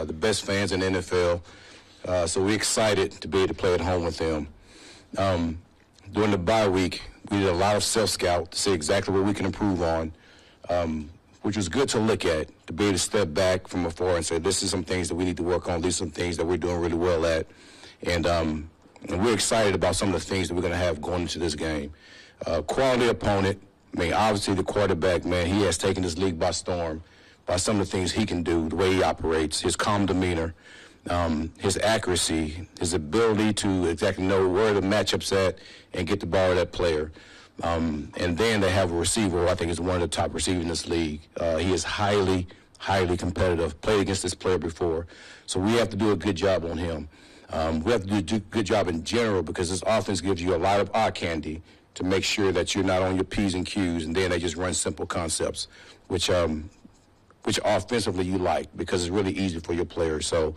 the best fans in the NFL. So we're excited to be able to play at home with them. During the bye week, we did a lot of self-scout to see exactly what we can improve on, which was good to look at, to be able to step back from afar and say, this is some things that we need to work on, these are some things that we're doing really well at. And we're excited about some of the things that we're going to have going into this game. Quality opponent. I mean, obviously the quarterback, man, he has taken this league by storm by some of the things he can do, the way he operates, his calm demeanor, his accuracy, his ability to exactly know where the matchup's at and get the ball to that player. And then they have a receiver who I think is one of the top receivers in this league. He is highly, highly competitive, played against this player before. So we have to do a good job on him. We have to do a good job in general because this offense gives you a lot of eye candy to make sure that you're not on your P's and Q's, and then they just run simple concepts, which offensively you like because it's really easy for your players. So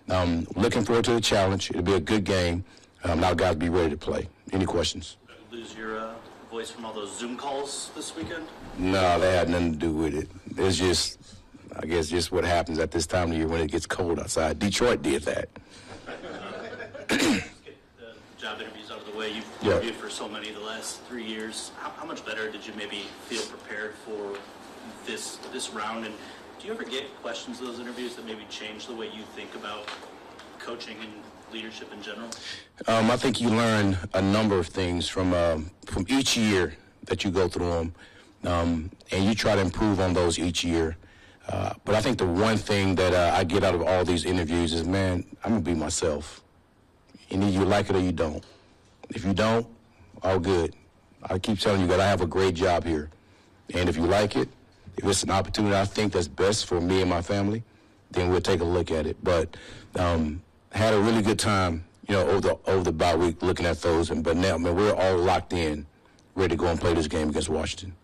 looking forward to the challenge. It'll be a good game. Now guys be ready to play. Any questions? Lose your voice from all those Zoom calls this weekend? No, that had nothing to do with it. It's just, I guess, just what happens at this time of year when it gets cold outside. Detroit did that. Get the job interviews out of the way. You've interviewed for so many the last 3 years. How much better did you maybe feel prepared for this round? And do you ever get questions of those interviews that maybe change the way you think about coaching and leadership in general? I think you learn a number of things from each year that you go through them, and you try to improve on those each year. But I think the one thing that I get out of all these interviews is, man, I'm going to be myself. And either you like it or you don't. If you don't, all good. I keep telling you that I have a great job here. And if you like it, if it's an opportunity I think that's best for me and my family, then we'll take a look at it. But had a really good time, over the bye week looking at those. But now, man, we're all locked in, ready to go and play this game against Washington.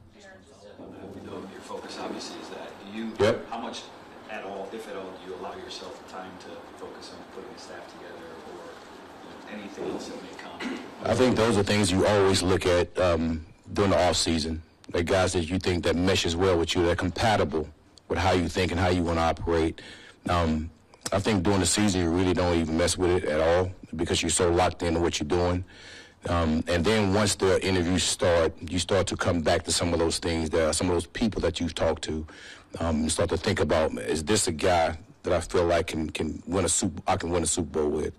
We know your focus obviously is that. Yep. How much at all, if at all, do you allow yourself time to focus on putting a staff together or anything else that may come? I think those are things you always look at during the off season. Like guys that you think that meshes well with you, that are compatible with how you think and how you want to operate. I think during the season you really don't even mess with it at all because you're so locked into what you're doing. And then once the interviews start, you start to come back to some of those things, some of those people that you've talked to. You start to think about, is this a guy that I feel like I can win a Super Bowl with?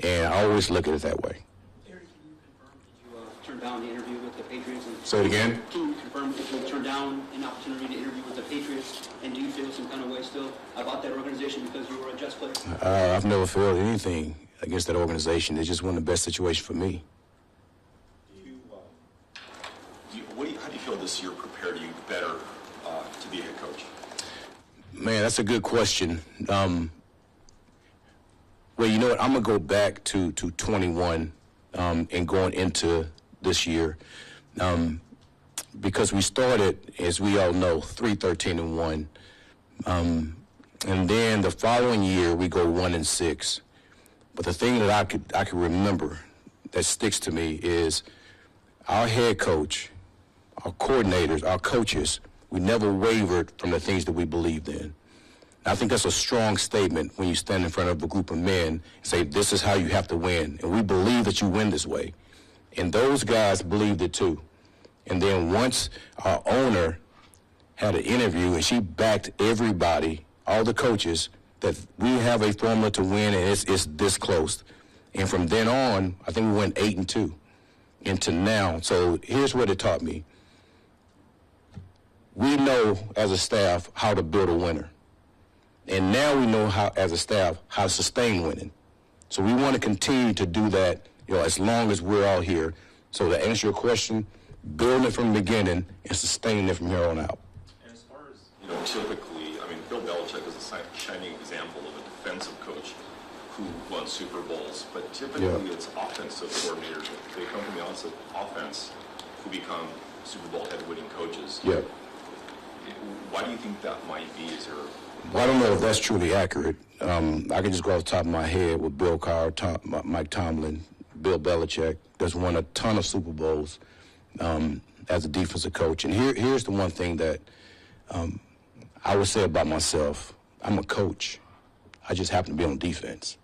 And I always look at it that way. Eric, can you confirm, did you turn down the interview with the Patriots? Say it again? Can you confirm if you turned down an opportunity to interview with the Patriots? And do you feel some kind of way still about that organization because you were a Jets player? I've never felt anything against that organization. It's just one of the best situations for me. How do you feel this year prepared you better to be a head coach? Man, that's a good question. Well, you know what? I'm going to go back to 21 and going into this year because we started, as we all know, 3-13-1. And then the following year, we go 1-6. But the thing that I could remember that sticks to me is our head coach, our coordinators, our coaches, we never wavered from the things that we believed in. I think that's a strong statement when you stand in front of a group of men and say, this is how you have to win. And we believe that you win this way. And those guys believed it too. And then once our owner had an interview and she backed everybody, all the coaches, that we have a formula to win and it's this close. And from then on, I think we went 8-2 into now. So here's what it taught me. We know as a staff how to build a winner. And now we know how, as a staff, how to sustain winning. So we want to continue to do that, as long as we're all here. So to answer your question, building it from the beginning and sustaining it from here on out. And as far as, typically, Bill Belichick is a shining example of a defensive coach who won Super Bowls, but typically it's offensive coordinators. They come from the offense who become Super Bowl head-winning coaches. Yeah. Why do you think that might be? Well, I don't know if that's truly accurate. I can just go off the top of my head with Bill Carr, Mike Tomlin, Bill Belichick. That's won a ton of Super Bowls as a defensive coach. And here's the one thing that I would say about myself. I'm a coach. I just happen to be on defense.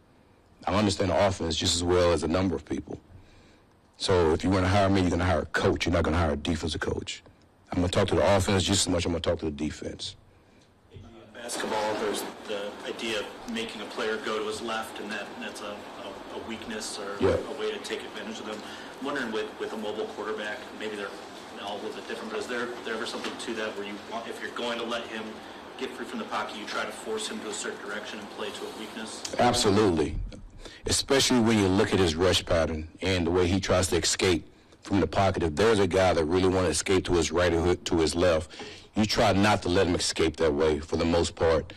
I understand the offense just as well as a number of people. So if you're going to hire me, you're going to hire a coach. You're not going to hire a defensive coach. I'm going to talk to the offense just as much as I'm going to talk to the defense. In basketball, there's the idea of making a player go to his left, and that's a weakness or a way to take advantage of them. I'm wondering with a mobile quarterback, maybe they're all a little bit different, but is there ever something to that where you want, if you're going to let him get free from the pocket, you try to force him to a certain direction and play to a weakness? Absolutely. Especially when you look at his rush pattern and the way he tries to escape from the pocket. If there's a guy that really wants to escape to his right or to his left, you try not to let him escape that way for the most part.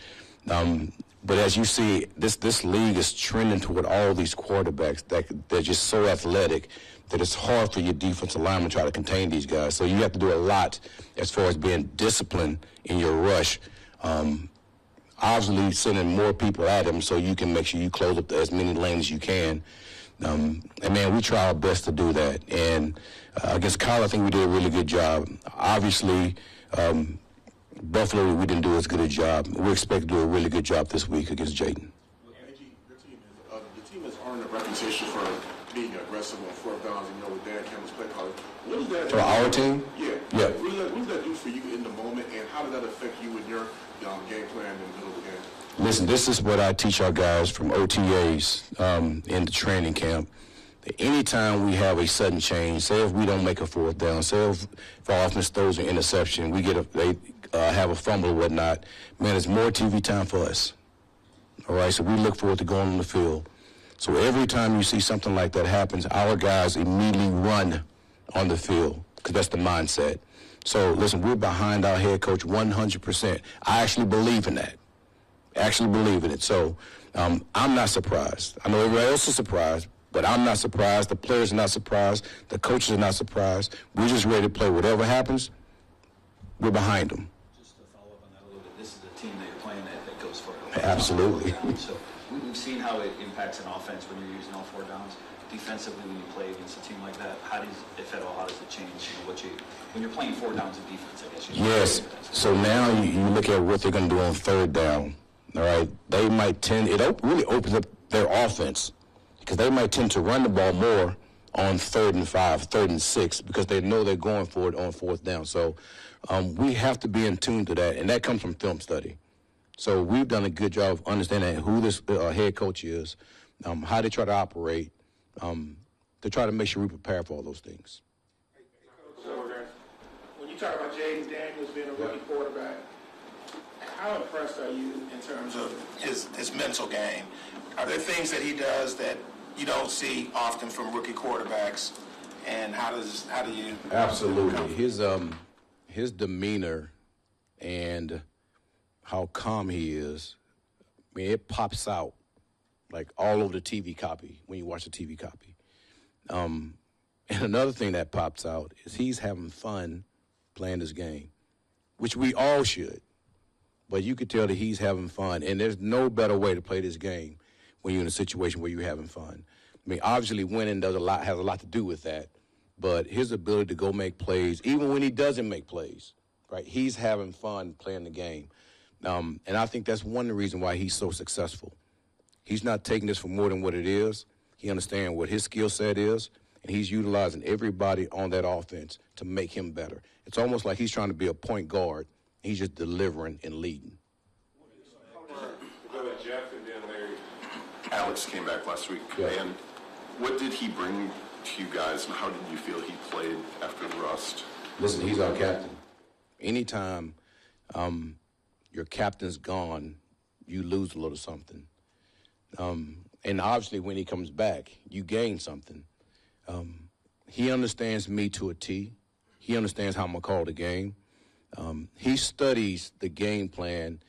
But as you see, this league is trending toward all these quarterbacks that they're just so athletic that it's hard for your defensive lineman to try to contain these guys. So you have to do a lot as far as being disciplined in your rush. Obviously sending more people at him so you can make sure you close up as many lanes as you can. And, man, we try our best to do that. And against Kyle, I think we did a really good job. Obviously, Buffalo, we didn't do as good a job. We expect to do a really good job this week against Jayden. The team has earned a reputation for being aggressive on fourth downs, with Dan Campbell's play calling. What does that do? For our team? Yeah. Yeah. What does that do for you in the moment, and how does that affect you in your game plan in the middle of the game? Listen, this is what I teach our guys from OTAs in the training camp. Anytime we have a sudden change, say if we don't make a fourth down, say if our offense throws an interception, they have a fumble or whatnot, man, it's more TV time for us. All right, so we look forward to going on the field. So every time you see something like that happens, our guys immediately run on the field because that's the mindset. So, listen, we're behind our head coach 100%. I actually believe in that. So I'm not surprised. I know everybody else is surprised, but I'm not surprised. The players are not surprised. The coaches are not surprised. We're just ready to play. Whatever happens, we're behind them. Just to follow up on that a little bit, this is the team that you're playing that goes for it. Absolutely. So we've seen how it impacts an offense when you're using all four downs. Defensively, when you play against a team like that, if at all, how does it change when you're playing four downs of defense, I guess? Yes. So now you look at what they're going to do on third down. All right. They might really opens up their offense because they might tend to run the ball more on 3rd and 5, 3rd and 6 because they know they're going for it on fourth down. So we have to be in tune to that, and that comes from film study. So we've done a good job of understanding who this head coach is, how they try to operate, to try to make sure we prepare for all those things. When you talk about Jayden Daniels being a rookie quarterback, how impressed are you in terms of his mental game? Are there things that he does that you don't see often from rookie quarterbacks? And how do you? Absolutely. His demeanor and how calm he is, I mean, it pops out like all over the TV copy when you watch the TV copy. And another thing that pops out is he's having fun playing this game, which we all should. But you could tell that he's having fun, and there's no better way to play this game when you're in a situation where you're having fun. I mean, obviously winning has a lot to do with that, but his ability to go make plays, even when he doesn't make plays, right? He's having fun playing the game. And I think that's one of the reasons why he's so successful. He's not taking this for more than what it is. He understands what his skill set is, and he's utilizing everybody on that offense to make him better. It's almost like he's trying to be a point guard. He's just delivering and leading. Go to Jeff and then Larry. Alex came back last week. Yeah. And what did he bring to you guys, and how did you feel he played after the rust? Listen, he's our captain. Anytime your captain's gone, you lose a little something. And obviously when he comes back, you gain something. He understands me to a T. He understands how I'm going to call the game. He studies the game plan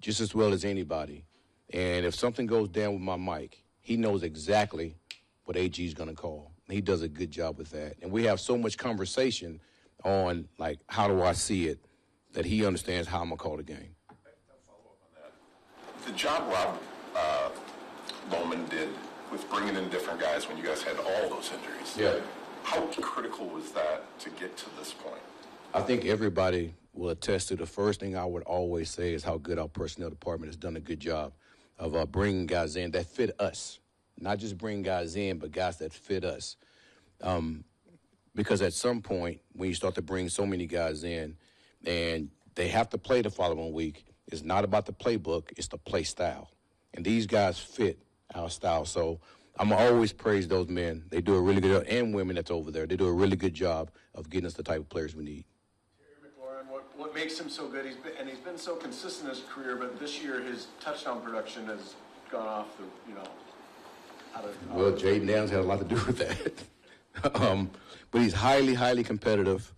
just as well as anybody. And if something goes down with my mic, he knows exactly what AG is going to call. He does a good job with that. And we have so much conversation on, like, how do I see it, that he understands how I'm going to call the game. The job Rob Bowman did with bringing in different guys when you guys had all those injuries. Yeah. How critical was that to get to this point? I think everybody will attest to the first thing I would always say is how good our personnel department has done a good job. of bringing guys in that fit us. Not just bring guys in, but guys that fit us. Because at some point, when you start to bring so many guys in and they have to play the following week, it's not about the playbook, it's the play style. And these guys fit our style. So I'm going to always praise those men. They do a really good job, and women that's over there. They do a really good job of getting us the type of players we need. Terry McLaurin, what makes him so good, he's been so consistent in his career, but this year his touchdown production has gone off the, Well, Jaden Downs had a lot to do with that. But he's highly, highly competitive.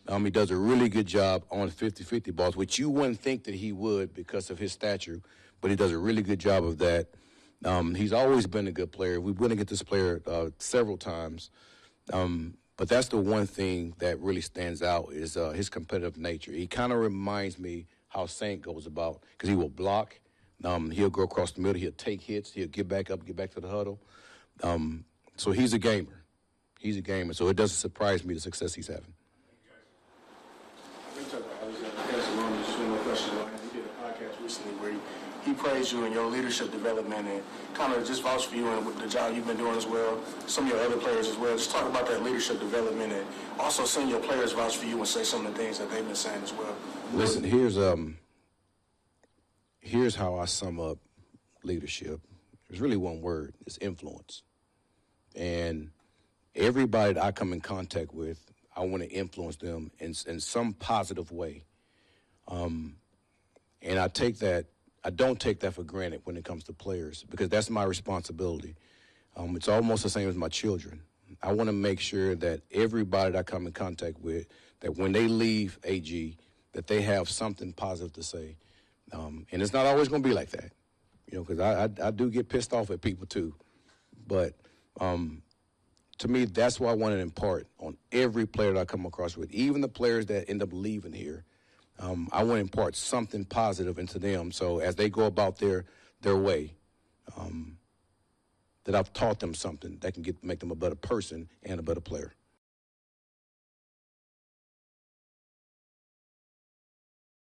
He does a really good job on 50-50 balls, which you wouldn't think that he would because of his stature, but he does a really good job of that. He's always been a good player. We've been to get this player several times. But that's the one thing that really stands out is his competitive nature. He kind of reminds me how Saint goes about, because he will block. He'll go across the middle. He'll take hits. He'll get back up, get back to the huddle. So he's a gamer. He's a gamer. So it doesn't surprise me the success he's having. I was just one more question. He did a podcast recently where he praised you in your leadership development and kind of just vouched for you and the job you've been doing as well. Some of your other players as well. Just talk about that leadership development and also seeing your players vouch for you and say some of the things that they've been saying as well. Listen, here's how I sum up leadership. There's really one word. It's influence. And everybody that I come in contact with, I want to influence them in some positive way. And I don't take that for granted when it comes to players, because that's my responsibility. It's almost the same as my children. I want to make sure that everybody that I come in contact with, that when they leave AG, that they have something positive to say. And it's not always going to be like that, because I do get pissed off at people too. But to me, that's what I want to impart on every player that I come across with, even the players that end up leaving here. I want to impart something positive into them, so as they go about their way, that I've taught them something that can make them a better person and a better player.